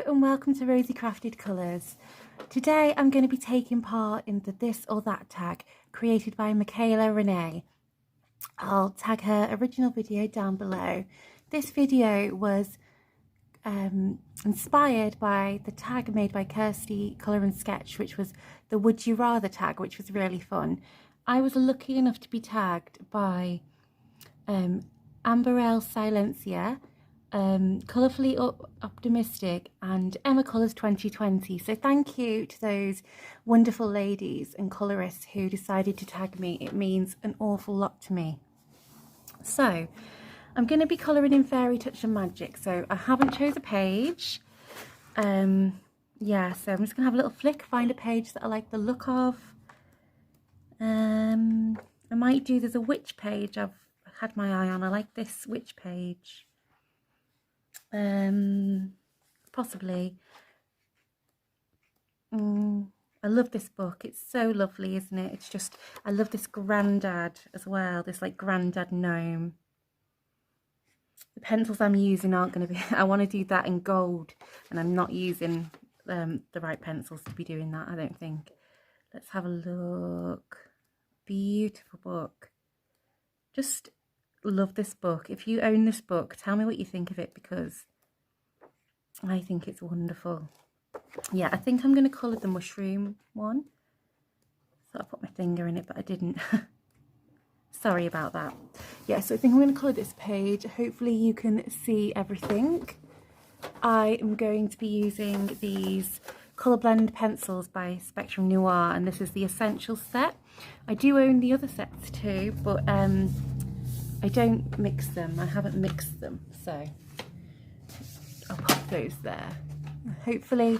and welcome to Rosy Crafted Colours. Today I'm going to be taking part in the This or That tag created by Michaela Renee. I'll tag her original video down below. This video was inspired by the tag made by Kirsty Colour and Sketch, which was the Would You Rather tag, which was really fun. I was lucky enough to be tagged by Amberle Silencia, Colourfully Optimistic and Emma Colours 2020. So thank you to those wonderful ladies and colourists who decided to tag me. It means an awful lot to me. So I'm going to be colouring in Fairy Touch and Magic. So I haven't chose a page. Yeah, so I'm just going to have a little flick, find a page that I like the look of. I might do, there's a witch page I've had my eye on. I like this witch page. Possibly. I love this book. It's so lovely, isn't it? It's just, I love this grandad as well, this like grandad gnome. The pencils I'm using aren't going to be, I want to do that in gold, and I'm not using the right pencils to be doing that, I don't think. Let's have a look. Beautiful book. Just love this book. If you own this book, tell me what you think of it, because I think it's wonderful. Yeah, I think I'm going to colour the mushroom one. So I put my finger in it, but I didn't. Sorry about that. Yeah, so I think I'm going to colour this page. Hopefully you can see everything. I am going to be using these Colour Blend pencils by Spectrum Noir, and this is the Essentials set. I do own the other sets too, but I don't mix them. I haven't mixed them, so I'll pop those there. Hopefully,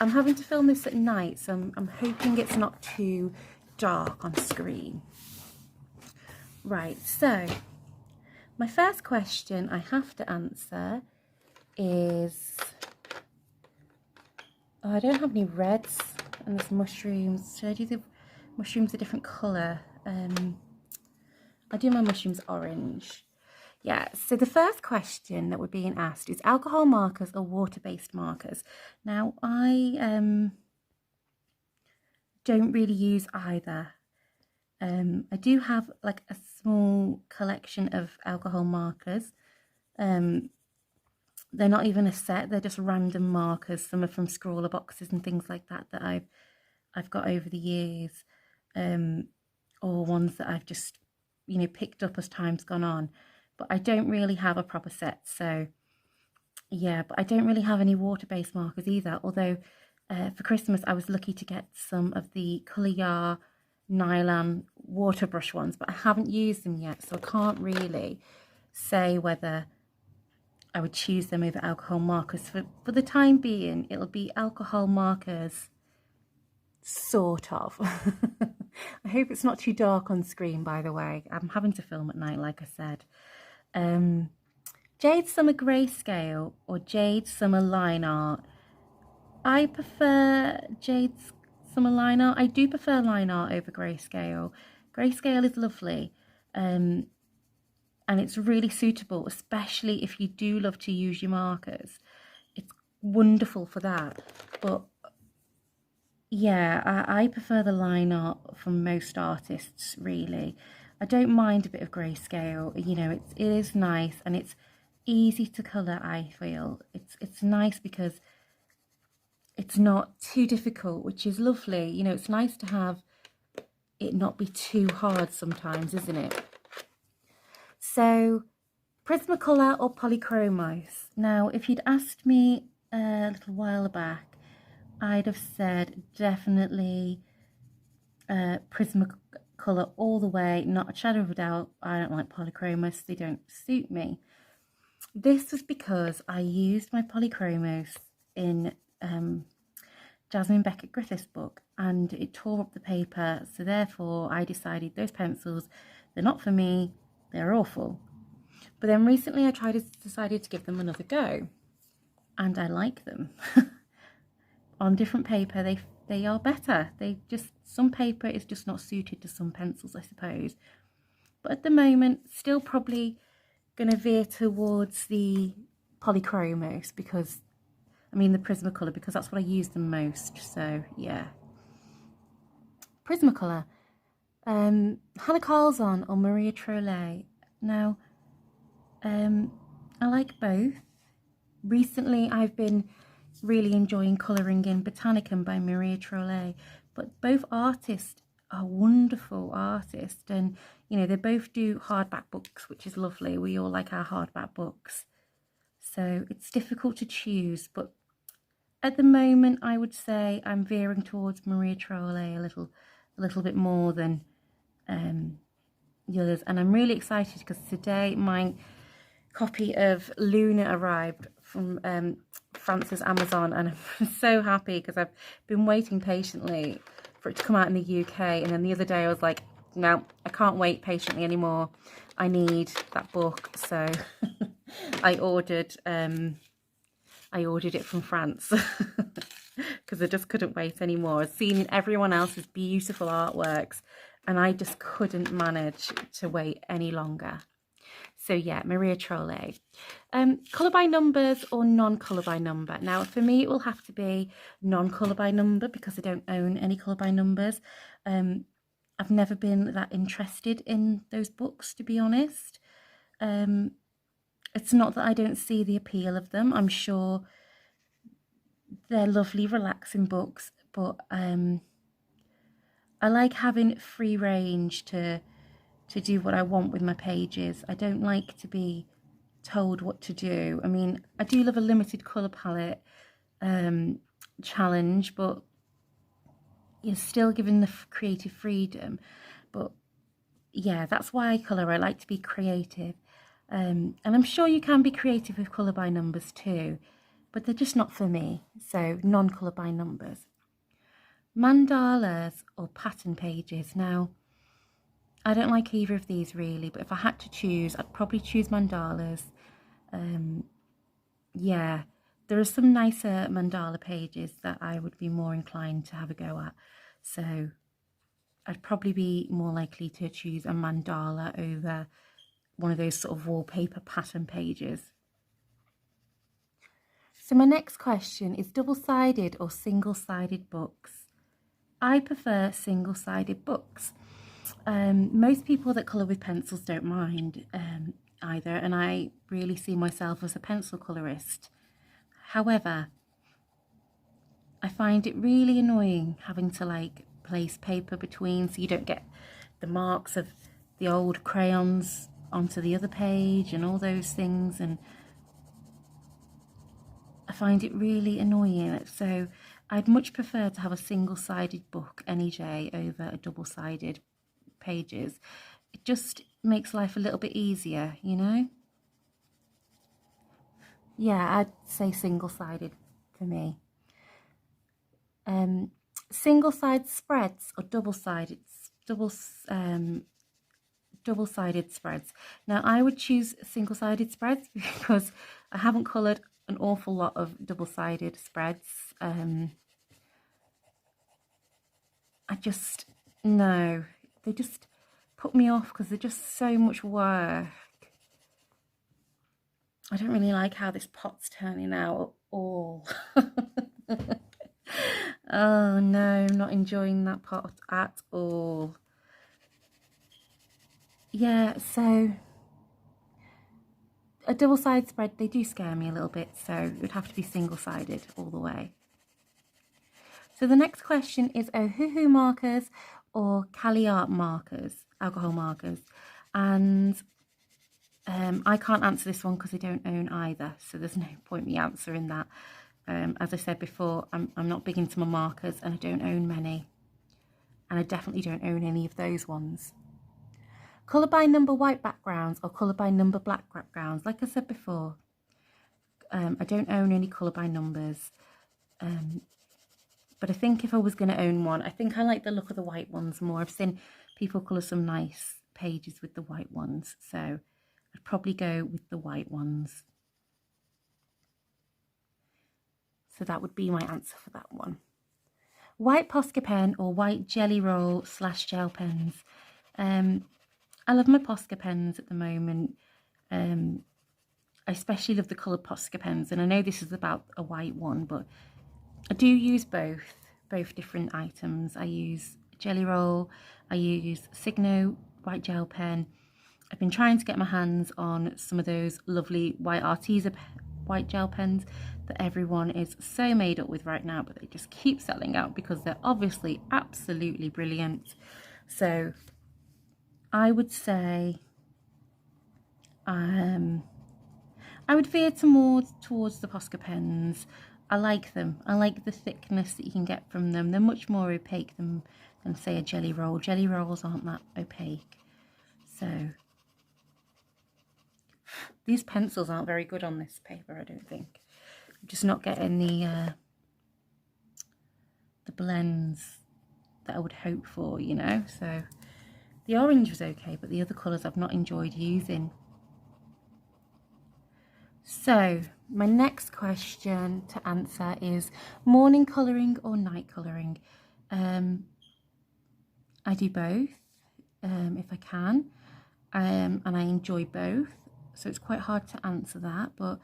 I'm having to film this at night, so I'm hoping it's not too dark on screen. Right, so my first question I have to answer is, oh, I don't have any reds, and there's mushrooms. Should I do the mushrooms a different colour? I'll do my mushrooms orange. Yeah, so the first question that we're being asked is alcohol markers or water-based markers. Now, I don't really use either. I do have like a small collection of alcohol markers. They're not even a set, they're just random markers. Some are from scrawler boxes and things like that that I've got over the years, or ones that I've just, you know, picked up as time's gone on. But I don't really have a proper set, so yeah. But I don't really have any water-based markers either, although for Christmas I was lucky to get some of the Colour Yar nylon water brush ones, but I haven't used them yet, so I can't really say whether I would choose them over alcohol markers. For the time being, it'll be alcohol markers, sort of. I hope it's not too dark on screen, by the way. I'm having to film at night, like I said. Jade Summer Grayscale or Jade Summer Line Art. I prefer Jade Summer Line Art. I do prefer line art over grayscale. Grayscale is lovely, and it's really suitable, especially if you do love to use your markers. It's wonderful for that. But yeah, I prefer the line art from most artists, really. I don't mind a bit of grayscale, you know, it is nice and it's easy to colour, I feel. It's nice because it's not too difficult, which is lovely. You know, it's nice to have it not be too hard sometimes, isn't it? So, Prismacolor or Polychromos? Now, if you'd asked me a little while back, I'd have said definitely Prismacolor all the way, not a shadow of a doubt. I don't like Polychromos, they don't suit me. This was because I used my Polychromos in Jasmine Beckett Griffith's book, and it tore up the paper, so therefore I decided those pencils, they're not for me, they're awful. But then recently I decided to give them another go, and I like them. On different paper they are better. Some paper is just not suited to some pencils, I suppose. But at the moment, still probably going to veer towards the Polychromos, because I mean the Prismacolor, because that's what I use the most. So yeah, Prismacolor. Hannah Carlzon or Maria Trolet. Now, I like both. Recently, I've been really enjoying colouring in Botanicum by Maria Trolet, but both artists are wonderful artists, and you know, they both do hardback books, which is lovely. We all like our hardback books, so it's difficult to choose, but at the moment I would say I'm veering towards Maria Trolet a little bit more than the others. And I'm really excited because today my copy of Luna arrived from France's Amazon, and I'm so happy because I've been waiting patiently for it to come out in the UK. And then the other day I was like, no, I can't wait patiently anymore. I need that book. So I ordered it from France because I just couldn't wait anymore. I've seen everyone else's beautiful artworks and I just couldn't manage to wait any longer. So yeah, Maria Trolet. Colour by numbers or non-colour by number? Now for me it will have to be non-colour by number because I don't own any colour by numbers. I've never been that interested in those books, to be honest. It's not that I don't see the appeal of them. I'm sure they're lovely, relaxing books, but I like having free range to do what I want with my pages. I don't like to be told what to do. I mean, I do love a limited colour palette challenge, but you're still given the creative freedom. But yeah, that's why I colour. I like to be creative. And I'm sure you can be creative with colour by numbers too, but they're just not for me. So non-colour by numbers. Mandalas or pattern pages. Now, I don't like either of these really, but if I had to choose, I'd probably choose mandalas. Yeah, there are some nicer mandala pages that I would be more inclined to have a go at. So I'd probably be more likely to choose a mandala over one of those sort of wallpaper pattern pages. So my next question is double-sided or single-sided books. I prefer single-sided books. Most people that colour with pencils don't mind either, and I really see myself as a pencil colourist. However, I find it really annoying having to like place paper between so you don't get the marks of the old crayons onto the other page and all those things, and I find it really annoying. So I'd much prefer to have a single-sided book any day over a double-sided pages. It just makes life a little bit easier, you know? Yeah, I'd say single-sided for me. Single-sided spreads or double-sided spreads. Now I would choose single-sided spreads because I haven't coloured an awful lot of double-sided spreads. I just, no, they just put me off because they're just so much work. I don't really like how this pot's turning out at all. Oh no, I'm not enjoying that pot at all. Yeah, so a double-sided spread, they do scare me a little bit, so it would have to be single-sided all the way. So the next question is Ohuhu markers or Cali Art markers, alcohol markers. And I can't answer this one because I don't own either, so there's no point me answering that. As I said before, I'm not big into my markers and I don't own many. And I definitely don't own any of those ones. Colour by number white backgrounds or colour by number black backgrounds. Like I said before, I don't own any colour by numbers. But I think if I was going to own one, I think I like the look of the white ones more. I've seen people colour some nice pages with the white ones, so I'd probably go with the white ones. So that would be my answer for that one. White Posca pen or white jelly roll / gel pens. I love my Posca pens at the moment. I especially love the coloured Posca pens, and I know this is about a white one, but I do use both different items. I use Jelly Roll, I use Signo white gel pen. I've been trying to get my hands on some of those lovely white Arteza white gel pens that everyone is so made up with right now, but they just keep selling out because they're obviously absolutely brilliant. So I would say I would veer towards the Posca pens. I like them. I like the thickness that you can get from them. They're much more opaque than say a Jelly Roll. Jelly Rolls aren't that opaque. So these pencils aren't very good on this paper, I don't think. I'm just not getting the blends that I would hope for, you know. So the orange was okay, but the other colours I've not enjoyed using. So my next question to answer is morning colouring or night colouring. I do both if I can, and I enjoy both, so it's quite hard to answer that, but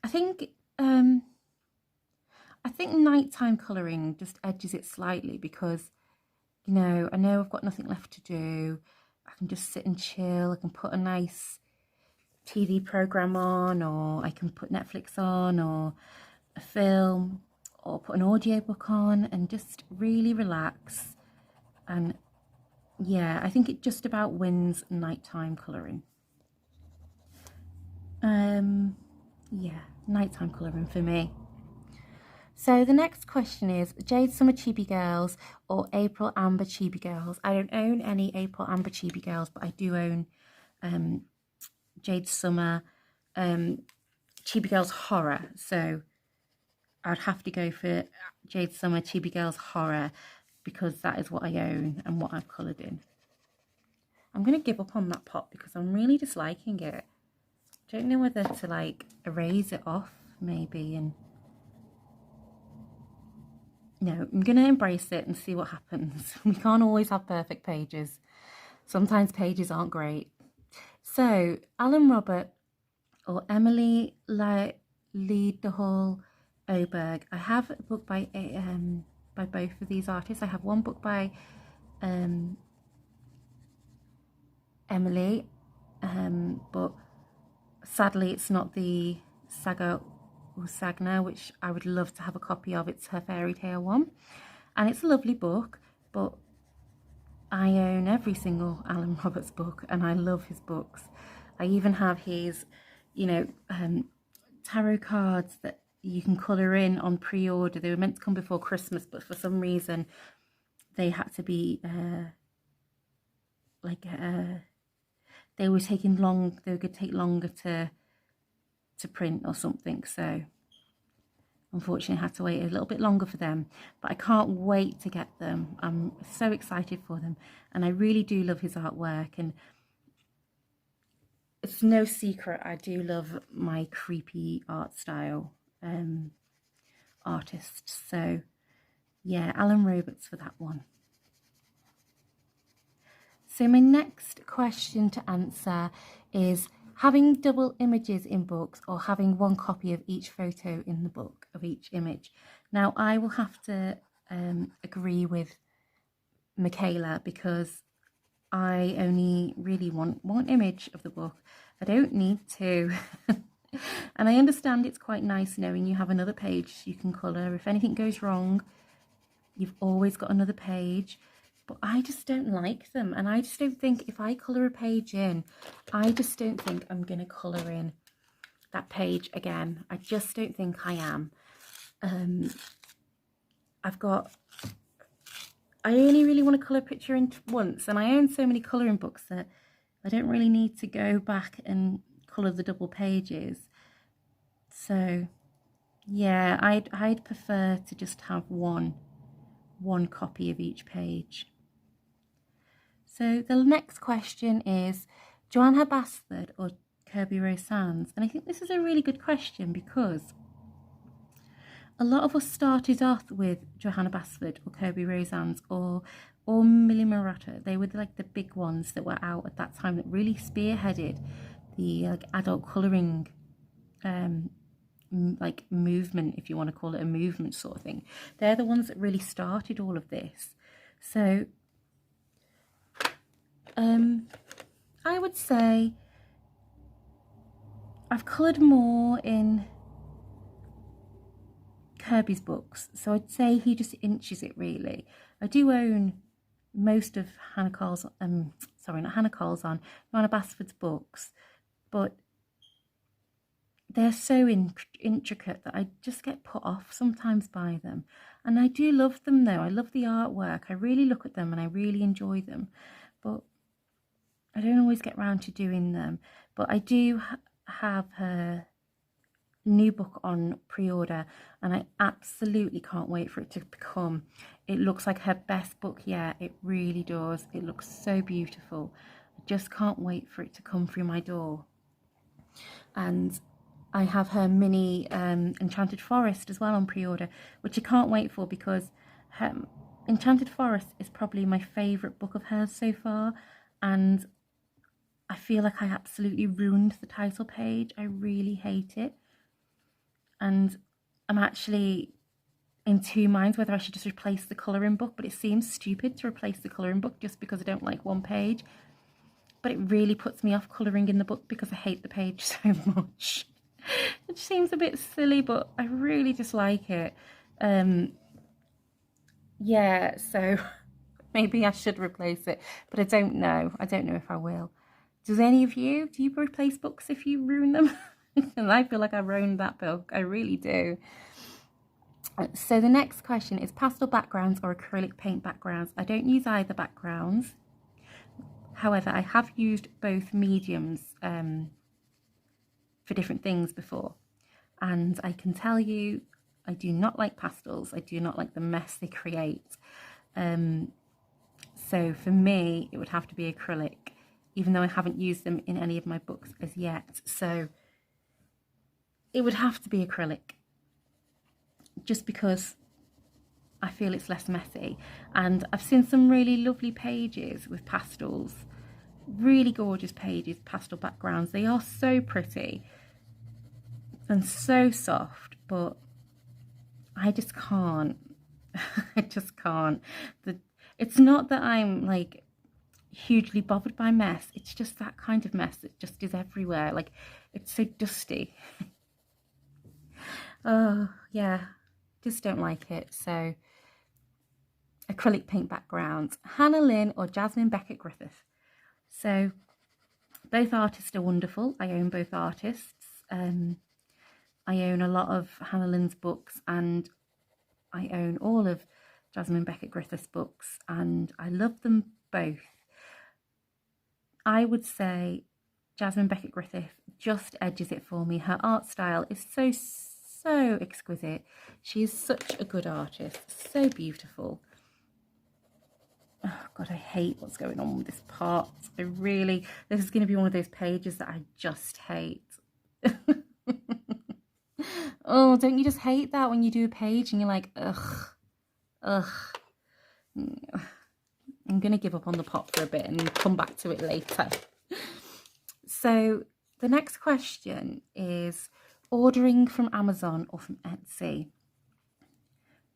I think nighttime colouring just edges it slightly because, you know, I know I've got nothing left to do. I can just sit and chill. I can put a nice TV program on, or I can put Netflix on, or a film, or put an audiobook on and just really relax. And yeah, I think it just about wins nighttime colouring. Yeah, nighttime colouring for me. So the next question is Jade Summer Chibi Girls or April Amber Chibi Girls. I don't own any April Amber Chibi Girls, but I do own Jade Summer Chibi Girls Horror. So I'd have to go for Jade Summer Chibi Girls Horror because that is what I own and what I've coloured in. I'm going to give up on that pot because I'm really disliking it. I don't know whether to like erase it off maybe, and no, I'm going to embrace it and see what happens. We can't always have perfect pages. Sometimes pages aren't great. So, Alan Robert or Emily Liedehall Oberg. I have a book by both of these artists. I have one book by Emily, but sadly it's not the Saga or Sagna, which I would love to have a copy of. It's her fairy tale one, and it's a lovely book, but I own every single Alan Roberts book and I love his books. I even have his, you know, tarot cards that you can colour in on pre-order. They were meant to come before Christmas, but for some reason they had to be they were taking long. They were going to take longer to print or something. So unfortunately I had to wait a little bit longer for them, but I can't wait to get them. I'm so excited for them, and I really do love his artwork, and it's no secret I do love my creepy art style artists. So yeah, Alan Roberts for that one. So my next question to answer is having double images in books or having one copy of each photo in the book of each image. Now I will have to agree with Michaela because I only really want one image of the book. I don't need two. And I understand it's quite nice knowing you have another page you can colour. If anything goes wrong, you've always got another page. But I just don't like them, and I just don't think if I colour a page in, I just don't think I'm going to colour in that page again. I just don't think I am. I only really want to colour a picture in once, and I own so many colouring books that I don't really need to go back and colour the double pages. So yeah, I'd prefer to just have one copy of each page. So the next question is Joanna Bastard or Kirby Rose Sands? And I think this is a really good question because a lot of us started off with Johanna Basford or Kirby Rosan's or Millie Marotta. They were like the big ones that were out at that time that really spearheaded the like adult colouring like movement, if you want to call it a movement sort of thing. They're the ones that really started all of this. So I would say I've coloured more in Kirby's books, so I'd say he just inches it really. I do own most of Hannah Cole's, sorry, not Hannah Cole's, on Johanna Basford's books, but they're so intricate that I just get put off sometimes by them. And I do love them though. I love the artwork. I really look at them and I really enjoy them. But I don't always get round to doing them. But I do have her new book on pre-order and I absolutely can't wait for it to come. It looks like her best book yet. It really does. It looks so beautiful. I just can't wait for it to come through my door. And I have her mini Enchanted Forest as well on pre-order, which I can't wait for because her Enchanted Forest is probably my favourite book of hers so far, and I feel like I absolutely ruined the title page. I really hate it, and I'm actually in two minds whether I should just replace the colouring book, but it seems stupid to replace the colouring book just because I don't like one page, but it really puts me off colouring in the book because I hate the page so much. It seems a bit silly, but I really dislike it. Yeah, so maybe I should replace it, but I don't know. I don't know if I will. Does any of you, do you replace books if you ruin them? And I feel like I ruined that book. I really do. So the next question is pastel backgrounds or acrylic paint backgrounds. I don't use either backgrounds. However, I have used both mediums for different things before, and I can tell you I do not like pastels. I do not like the mess they create. So for me it would have to be acrylic, even though I haven't used them in any of my books as yet. So it would have to be acrylic just because I feel it's less messy. And I've seen some really lovely pages with pastels, really gorgeous pages, pastel backgrounds. They are so pretty and so soft, but I just can't. I just can't. It's not that I'm like hugely bothered by mess. It's just that kind of mess that just is everywhere. Like, it's so dusty. Oh, yeah. Just don't like it. So, acrylic paint backgrounds. Hannah Lynn or Jasmine Beckett Griffith. So, both artists are wonderful. I own both artists. I own a lot of Hannah Lynn's books and I own all of Jasmine Beckett Griffith's books, and I love them both. I would say Jasmine Beckett Griffith just edges it for me. Her art style is so exquisite. She is such a good artist, so beautiful. Oh God, I hate what's going on with this part. This is going to be one of those pages that I just hate. Oh, don't you just hate that when you do a page and you're like, ugh. I'm going to give up on the pot for a bit and come back to it later. So the next question is ordering from Amazon or from Etsy.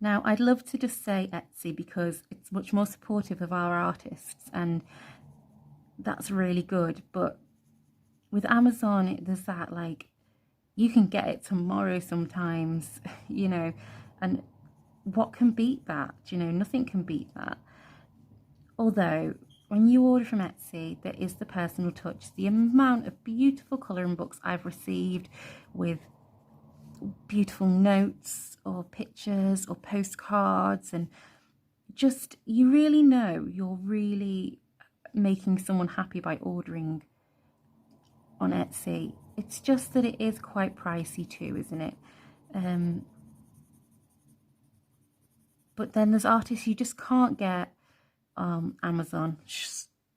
Now, I'd love to just say Etsy because it's much more supportive of our artists and that's really good. But with Amazon, there's that like, you can get it tomorrow sometimes, you know, and what can beat that? You know, nothing can beat that. Although, when you order from Etsy, there is the personal touch. The amount of beautiful colouring books I've received with beautiful notes or pictures or postcards, and just, you really know you're really making someone happy by ordering on Etsy. It's just that it is quite pricey too, isn't it? But then there's artists you just can't get Amazon,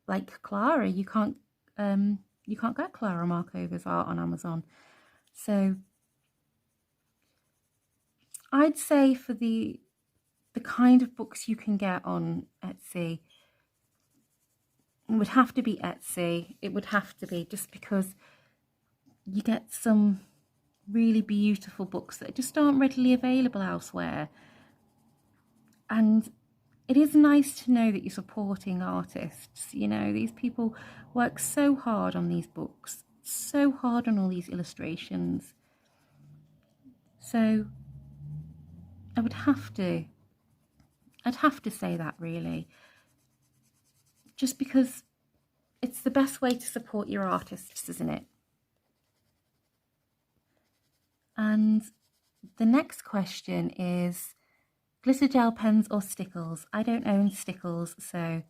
like Clara. You can't get Clara Markova's art on Amazon. So I'd say for the kind of books you can get on Etsy, it would have to be Etsy. It would have to be, just because you get some really beautiful books that just aren't readily available elsewhere. And it is nice to know that you're supporting artists. You know, these people work so hard on these books, so hard on all these illustrations. So I'd have to say that, really, just because it's the best way to support your artists, isn't it? And the next question is glitter gel pens or stickles. I don't own stickles, so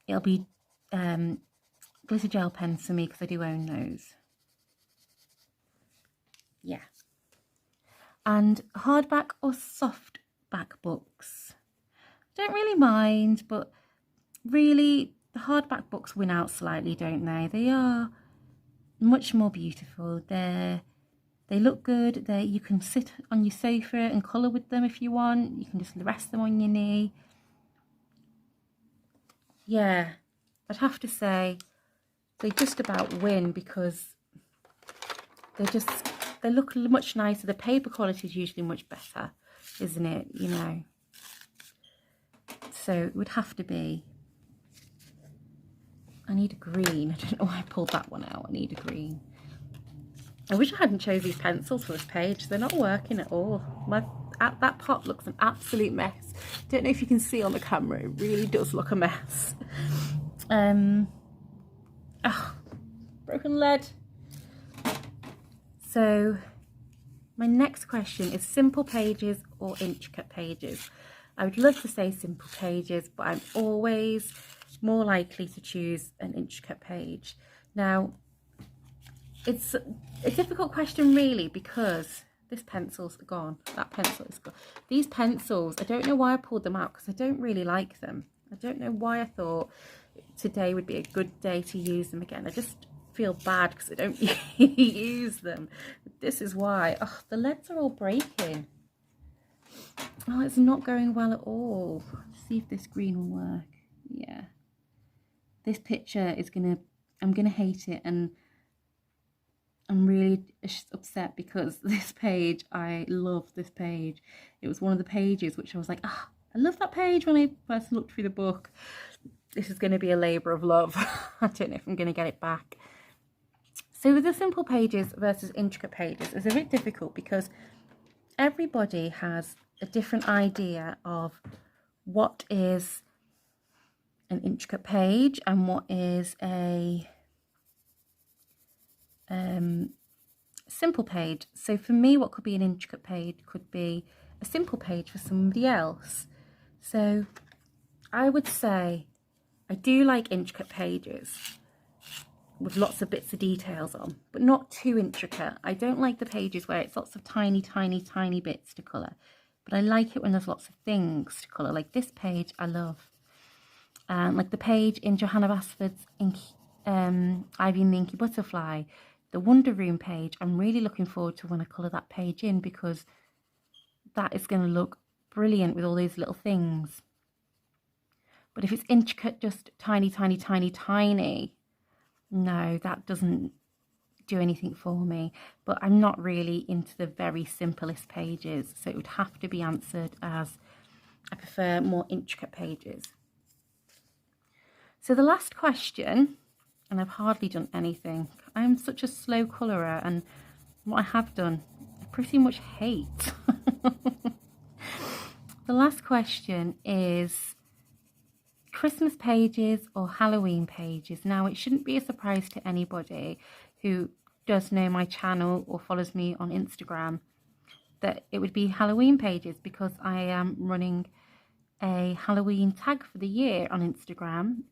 it'll be glitter gel pens for me because I do own those. Yeah. And hardback or softback books? Don't really mind, but really the hardback books win out slightly, don't they? They are much more beautiful. They look good. You can sit on your sofa and colour with them if you want. You can just rest them on your knee. Yeah, I'd have to say they just about win because they look much nicer. The paper quality is usually much better, isn't it? You know. So it would have to be. I need a green. I don't know why I pulled that one out. I need a green. I wish I hadn't chose these pencils for this page. They're not working at all. That pot looks an absolute mess. Don't know if you can see on the camera. It really does look a mess. Broken lead. So my next question is simple pages or intricate pages. I would love to say simple pages, but I'm always more likely to choose an intricate page. Now, it's a difficult question, really, because this pencil's gone. That pencil is gone. These pencils, I don't know why I pulled them out because I don't really like them. I don't know why I thought today would be a good day to use them again. I just feel bad because I don't use them. This is why. Oh, the leads are all breaking. Oh, it's not going well at all. Let's see if this green will work. Yeah. This picture is I'm gonna hate it, and I'm really upset because this page, I love this page. It was one of the pages which I was like, I love that page when I first looked through the book. This is going to be a labour of love. I don't know if I'm going to get it back. So with the simple pages versus intricate pages, it's a bit difficult because everybody has a different idea of what is an intricate page and what is a simple page. So for me, what could be an intricate page could be a simple page for somebody else. So I would say I do like intricate pages with lots of bits of details on, but not too intricate. I don't like the pages where it's lots of tiny bits to colour, but I like it when there's lots of things to colour. Like this page I love. Like the page in Johanna Basford's Ivy and the Inky Butterfly, the Wonder Room page. I'm really looking forward to when I colour that page in because that is going to look brilliant with all these little things. But if it's intricate, just tiny, no, that doesn't do anything for me. But I'm not really into the very simplest pages, so it would have to be answered as I prefer more intricate pages. So the last question, and I've hardly done anything. I'm such a slow colourer, and what I have done, I pretty much hate. The last question is Christmas pages or Halloween pages. Now, it shouldn't be a surprise to anybody who does know my channel or follows me on Instagram that it would be Halloween pages because I am running a Halloween tag for the year on Instagram,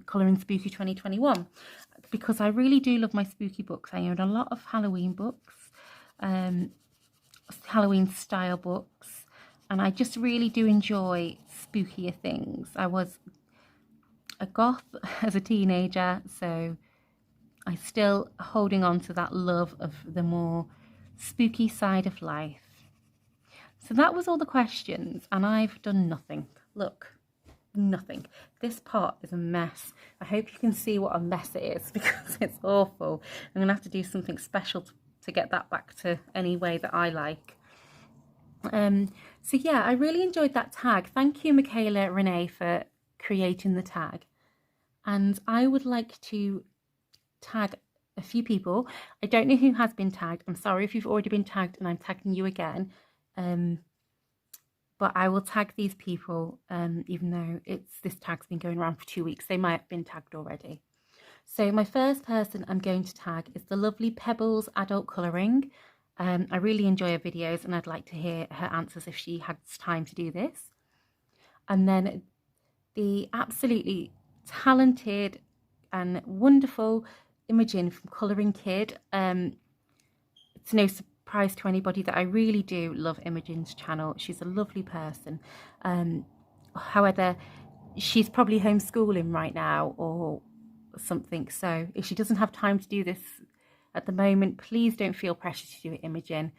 Colouring Spooky 2021, because I really do love my spooky books. I own a lot of Halloween books, Halloween style books, and I just really do enjoy spookier things. I was a goth as a teenager, so I'm still holding on to that love of the more spooky side of life. So that was all the questions, and I've done nothing. Look, nothing. This pot is a mess. I hope you can see what a mess it is because it's awful. I'm gonna have to do something special to get that back to any way that I like. So yeah, I really enjoyed that tag. Thank you, Michaela Renee, for creating the tag. And I would like to tag a few people. I don't know who has been tagged. I'm sorry if you've already been tagged and I'm tagging you again. But I will tag these people, even though this tag's been going around for 2 weeks. They might have been tagged already. So my first person I'm going to tag is the lovely Pebblez Adult Colouring. I really enjoy her videos and I'd like to hear her answers if she has time to do this. And then the absolutely talented and wonderful Imogen from Colouring Kid. It's no surprise to anybody that I really do love Imogen's channel. She's a lovely person. However, she's probably homeschooling right now or something. So if she doesn't have time to do this at the moment, please don't feel pressure to do it, Imogen.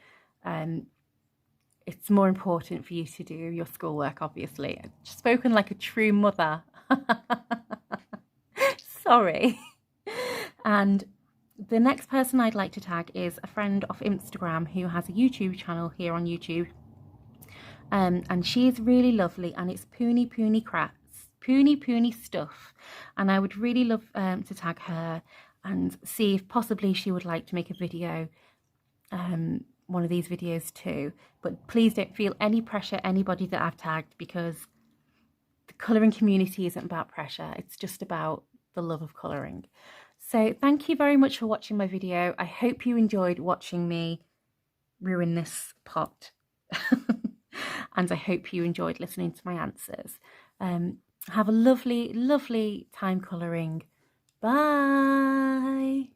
It's more important for you to do your schoolwork, obviously. I've spoken like a true mother. Sorry. And the next person I'd like to tag is a friend off Instagram who has a YouTube channel here on YouTube. And she's really lovely, and it's Puni Crafts, Puni Stuff. And I would really love to tag her and see if possibly she would like to make a video, one of these videos too. But please don't feel any pressure, anybody that I've tagged, because the colouring community isn't about pressure. It's just about the love of colouring. So thank you very much for watching my video. I hope you enjoyed watching me ruin this pot. And I hope you enjoyed listening to my answers. Have a lovely, lovely time colouring. Bye.